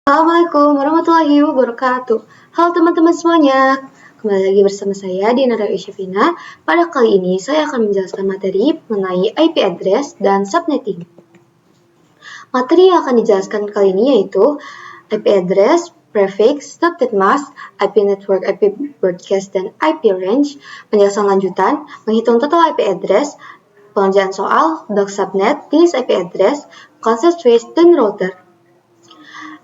Assalamualaikum warahmatullahi wabarakatuh. Halo teman-teman semuanya. Kembali lagi bersama saya Dina Syafina. Pada kali ini saya akan menjelaskan materi mengenai IP address dan subnetting. Materi yang akan dijelaskan kali ini yaitu IP address, prefix, subnet mask, IP network, IP broadcast, dan IP range. Penjelasan lanjutan, menghitung total IP address, pengerjaan soal, block subnet, jenis IP address, konsep switch, dan router.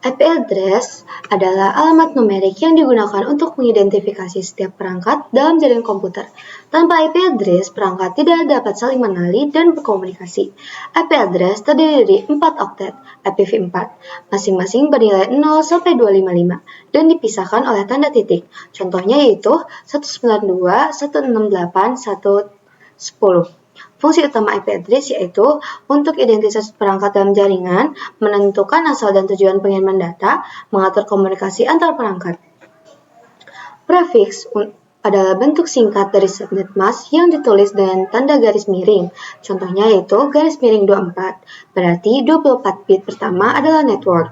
IP address adalah alamat numerik yang digunakan untuk mengidentifikasi setiap perangkat dalam jaringan komputer. Tanpa IP address, perangkat tidak dapat saling mengenali dan berkomunikasi. IP address terdiri dari 4 oktet IPv4, masing-masing bernilai 0 sampai 255 dan dipisahkan oleh tanda titik. Contohnya yaitu 192, 168, 110. Fungsi utama IP address yaitu untuk identitas perangkat dalam jaringan, menentukan asal dan tujuan pengiriman data, mengatur komunikasi antar perangkat. Prefix adalah bentuk singkat dari subnet mask yang ditulis dengan tanda garis miring. Contohnya yaitu garis miring 24, berarti 24 bit pertama adalah network.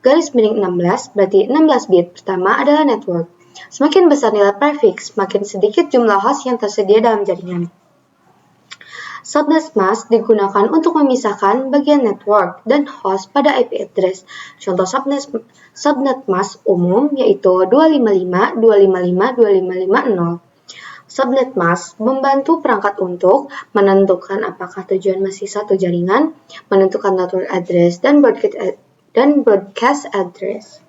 Garis miring 16, berarti 16 bit pertama adalah network. Semakin besar nilai prefix, semakin sedikit jumlah host yang tersedia dalam jaringan. Subnet mask digunakan untuk memisahkan bagian network dan host pada IP address. Contoh subnet mask umum yaitu 255.255.255.0. Subnet mask membantu perangkat untuk menentukan apakah tujuan masih satu jaringan, menentukan network address dan broadcast address.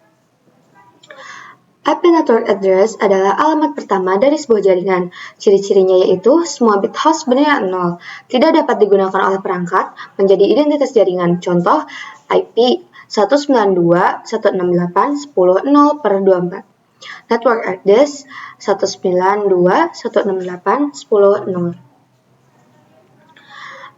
IP network address adalah alamat pertama dari sebuah jaringan. Ciri-cirinya yaitu semua bit host bernilai 0. Tidak dapat digunakan oleh perangkat menjadi identitas jaringan. Contoh IP 192.168.10.0/24. Network address 192.168.10.0.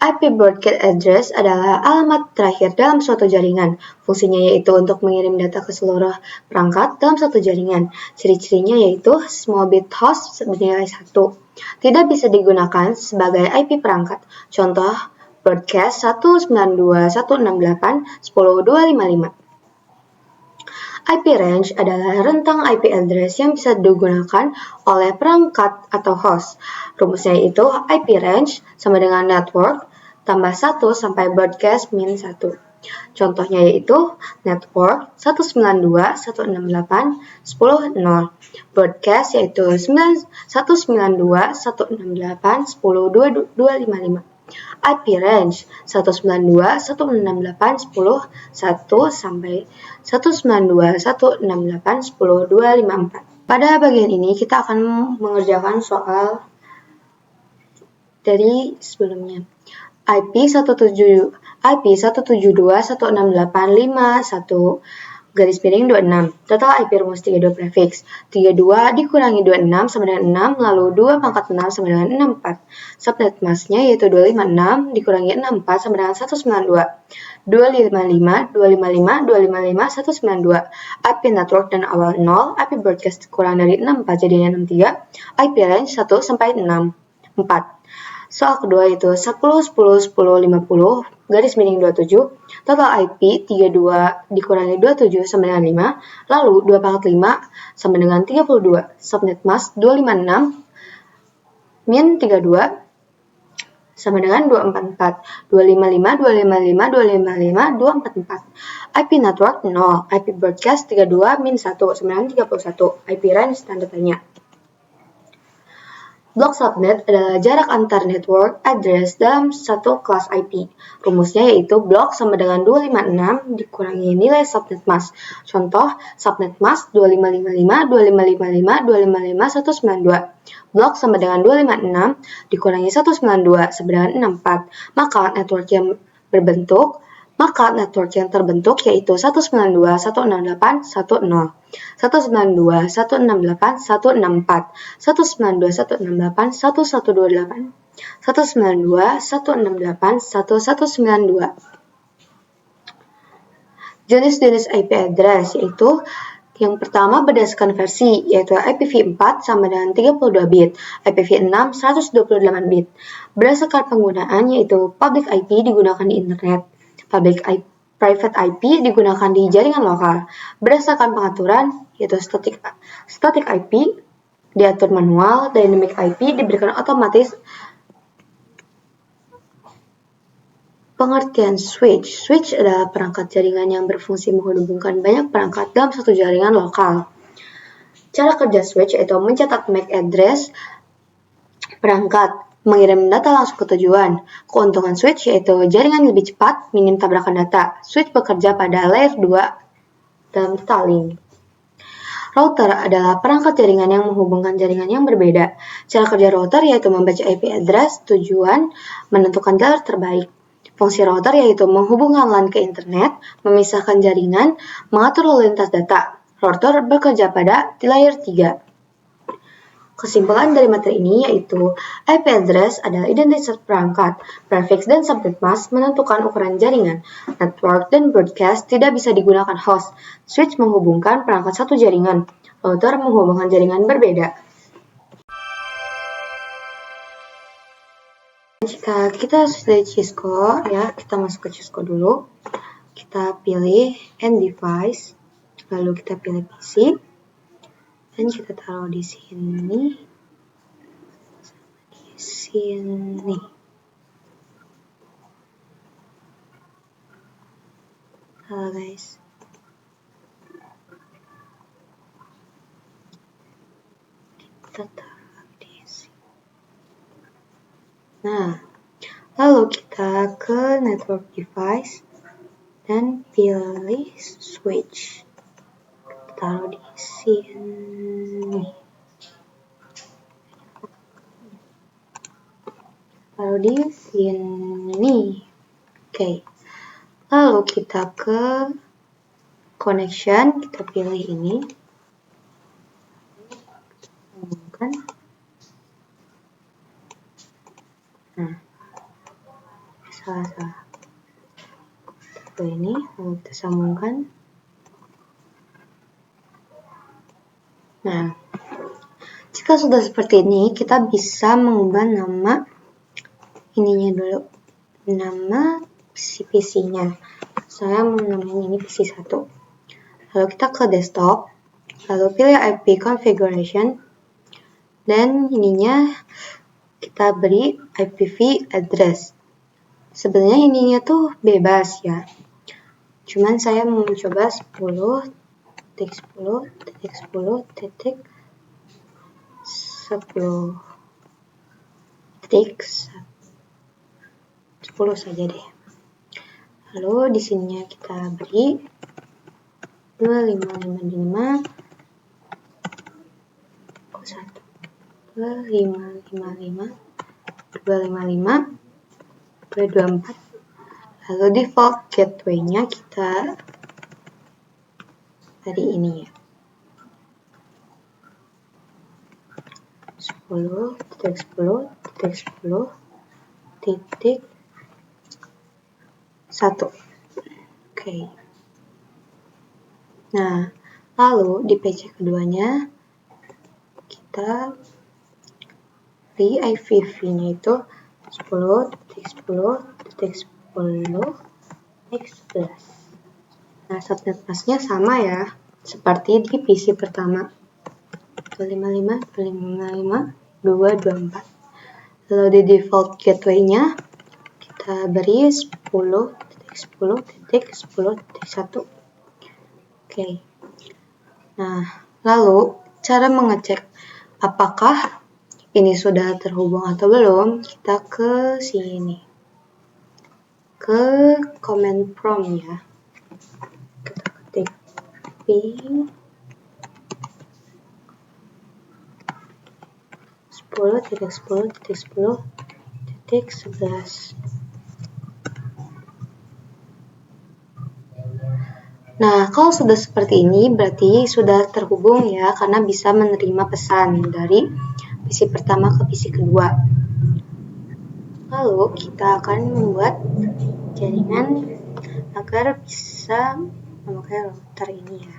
IP broadcast address adalah alamat terakhir dalam suatu jaringan. Fungsinya yaitu untuk mengirim data ke seluruh perangkat dalam satu jaringan. Ciri-cirinya yaitu semua bit host bernilai 1. Tidak bisa digunakan sebagai IP perangkat. Contoh broadcast 192.168.10.255. IP range adalah rentang IP address yang bisa digunakan oleh perangkat atau host. Rumusnya yaitu IP range sama dengan network tambah 1 sampai broadcast min 1. Contohnya yaitu network 192.168.10.0. Broadcast yaitu 192.168.10.255. IP range 192.168.10.1 sampai 192.168.10.254. Pada bagian ini kita akan mengerjakan soal dari sebelumnya. IP 172.168.51 garis miring 26. Total IP rumus 32 prefix. 32 dikurangi 26 sama dengan 6, lalu 2 pangkat 6 sama dengan 64. Subnet masknya yaitu 256 dikurangi 64 sama dengan 192. 255, 255, 255, 192. IP network dan awal 0, IP broadcast kurang dari 64 jadinya 63. IP range 1 sampai 6, 4. Soal kedua itu 10, 10, 10, 50, garis miring 27, total IP 32 dikurangi 27 sama dengan 5, lalu 2 pangkat 5 sama dengan 32, subnet mask 256, min 32, sama dengan 244, 255, 255, 255, 244. IP network 0, IP broadcast 32, min 1, sama dengan 31, IP range tanda tanya. Blok subnet adalah jarak antar network address dalam satu kelas IP. Rumusnya yaitu blok sama dengan 256 dikurangi nilai subnet mask. Contoh, subnet mask 2555, 2555, 255, 192. Blok sama dengan 256 dikurangi 192 sama dengan 64. Maka network yang terbentuk yaitu 192.168.1.0, 192.168.164, 192.168.1.128, 192.168.1.192. Jenis-jenis IP address yaitu yang pertama berdasarkan versi, yaitu IPv4 sama dengan 32 bit, IPv6 128 bit. Berdasarkan penggunaan, yaitu public IP digunakan di internet. Private IP digunakan di jaringan lokal. Berdasarkan pengaturan, yaitu static IP diatur manual, dynamic IP diberikan otomatis. Pengertian switch. Switch adalah perangkat jaringan yang berfungsi menghubungkan banyak perangkat dalam satu jaringan lokal. Cara kerja switch yaitu mencetak MAC address perangkat, mengirim data langsung ke tujuan. Keuntungan switch yaitu jaringan lebih cepat, minim tabrakan data. Switch bekerja pada layer 2 dalam data link. Router adalah perangkat jaringan yang menghubungkan jaringan yang berbeda. Cara kerja router yaitu membaca IP address tujuan, menentukan jalur terbaik. Fungsi router yaitu menghubungkan LAN ke internet, memisahkan jaringan, mengatur lalu lintas data. Router bekerja pada layer 3. Kesimpulan dari materi ini yaitu IP address adalah identitas perangkat, prefix dan subnet mask menentukan ukuran jaringan, network dan broadcast tidak bisa digunakan host, switch menghubungkan perangkat satu jaringan, router menghubungkan jaringan berbeda. Jika kita sudah Cisco, ya kita masuk ke Cisco dulu, kita pilih end device, lalu kita pilih PC. Dan kita taruh di sini. Halo guys. Kita taruh di sini. Nah, lalu kita ke network device dan pilih switch. Taruh di sini. Taruh di sini. Oke. Lalu kita ke connection, kita pilih ini. Nah, salah. Kita ini, lalu kita sambungkan. Nah, jika sudah seperti ini, kita bisa mengubah nama ininya dulu, nama si PC-nya. Saya menamai ini PC1. Lalu kita ke desktop, lalu pilih IP configuration, dan ininya kita beri IPv address. Sebenarnya ininya tuh bebas ya. Cuman saya mau mencoba 10 saja deh. Lalu di sininya kita beri 2555 255 254. Lalu default gateway-nya kita tadi ini ya. 10.10.10.1. Oke. Nah, lalu di PC keduanya kita beri IPv-nya itu 10.10.10.11. Nah, subnet masknya sama ya, seperti di PC pertama. 255.255.224. Lalu di default gateway-nya kita beri 10.10.10.1. Oke. Nah, lalu cara mengecek apakah ini sudah terhubung atau belum, kita ke sini. Ke command prompt ya. Kita ketik ping 10.10.10.11. Nah, kalau sudah seperti ini berarti sudah terhubung ya, karena bisa menerima pesan dari PC pertama ke PC kedua. Lalu kita akan membuat jaringan agar bisa memakai router ini ya.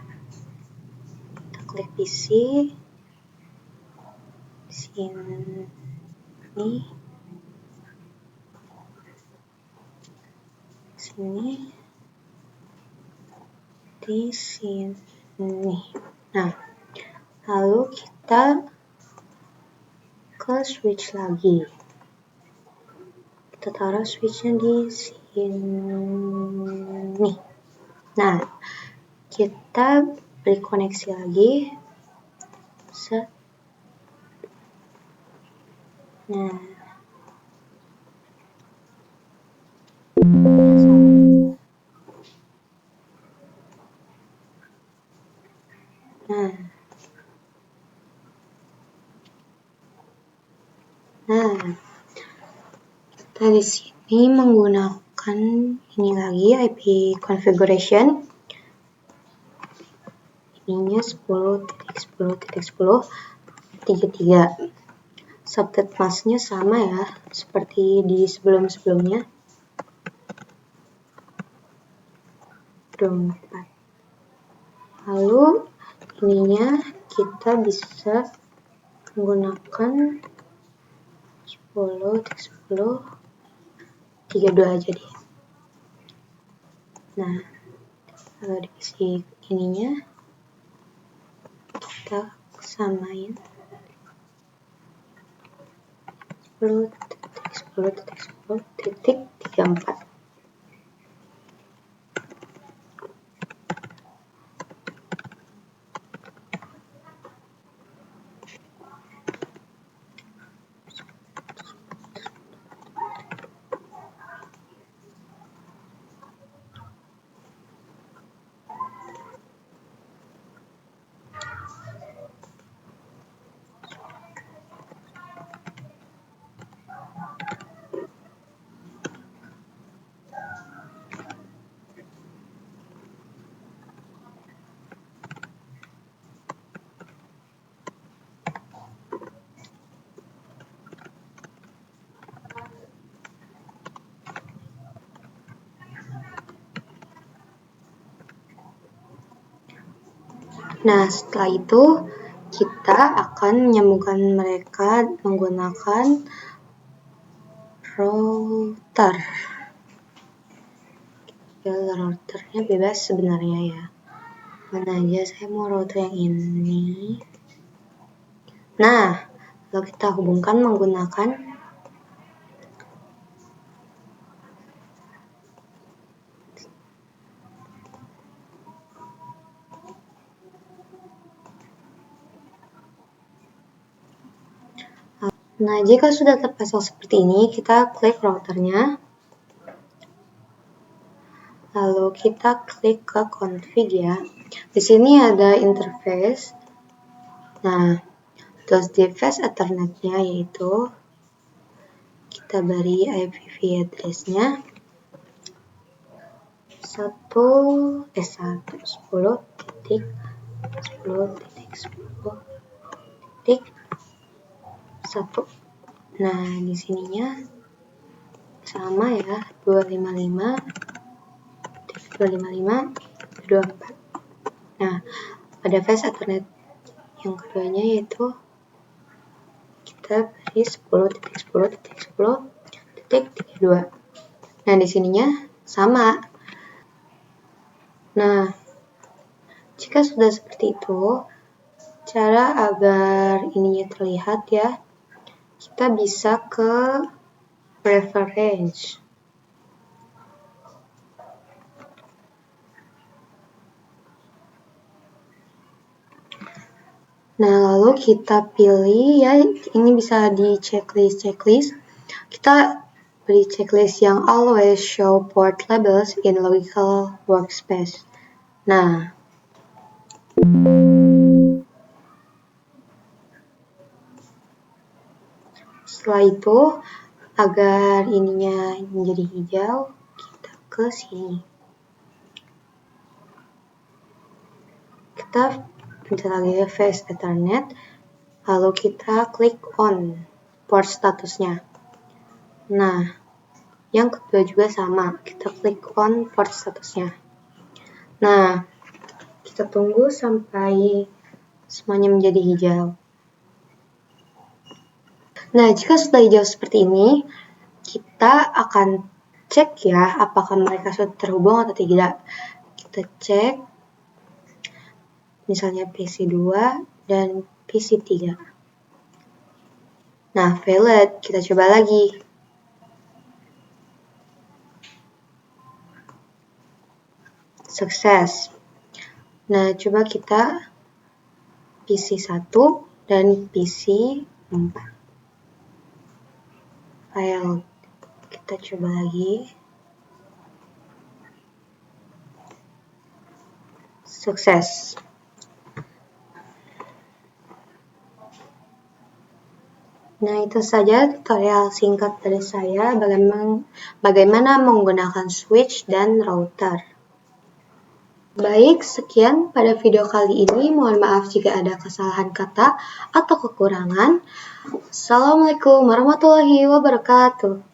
Kita klik PC, sini, sini. di sini. Nah, lalu kita ke switch lagi. Kita taruh switchnya di sini. Nah, kita beri koneksi lagi. Set. Nah, kita di sini menggunakan ini lagi IP configuration. Ininya 10.10.10.33. Subnet masknya sama ya, seperti di sebelum-sebelumnya. 24. Lalu ininya kita bisa menggunakan 10.10.32 aja deh. Nah, kalau diisi ininya kita samain 10.10.10.34. Nah, setelah itu kita akan menyambungkan mereka menggunakan router. Ya, routernya bebas sebenarnya ya. Mana aja, saya mau router yang ini. Nah, lalu kita hubungkan menggunakan Nah, jika sudah terpasang seperti ini, kita klik routernya. Lalu kita klik ke config ya. Di sini ada interface. Nah, terus device Ethernet-nya yaitu kita beri IPv address-nya 10.10.10.1. Nah, di sininya sama ya, 255.255.24. Nah, pada device Ethernet yang keduanya yaitu kita beri 10.10.10.32. Nah, di sininya sama. Nah, jika sudah seperti itu, cara agar ininya terlihat ya, kita bisa ke preference. Nah, lalu kita pilih ya, ini bisa di checklist. Kita beri checklist yang always show port labels in logical workspace. Nah, setelah itu, agar ininya menjadi hijau, kita ke sini. Kita pencet lagi face Ethernet, lalu kita klik on port statusnya. Nah, yang kedua juga sama, kita klik on port statusnya. Nah, kita tunggu sampai semuanya menjadi hijau. Nah, jika sudah hijau seperti ini, kita akan cek ya apakah mereka sudah terhubung atau tidak. Kita cek. misalnya PC2 dan PC3. Nah, valid, kita coba lagi. Sukses. Nah, coba kita PC1 dan PC4. File. Kita coba lagi. Sukses. Nah, itu saja tutorial singkat dari saya bagaimana menggunakan switch dan router. Baik, sekian pada video kali ini. Mohon maaf jika ada kesalahan kata atau kekurangan. Assalamualaikum warahmatullahi wabarakatuh.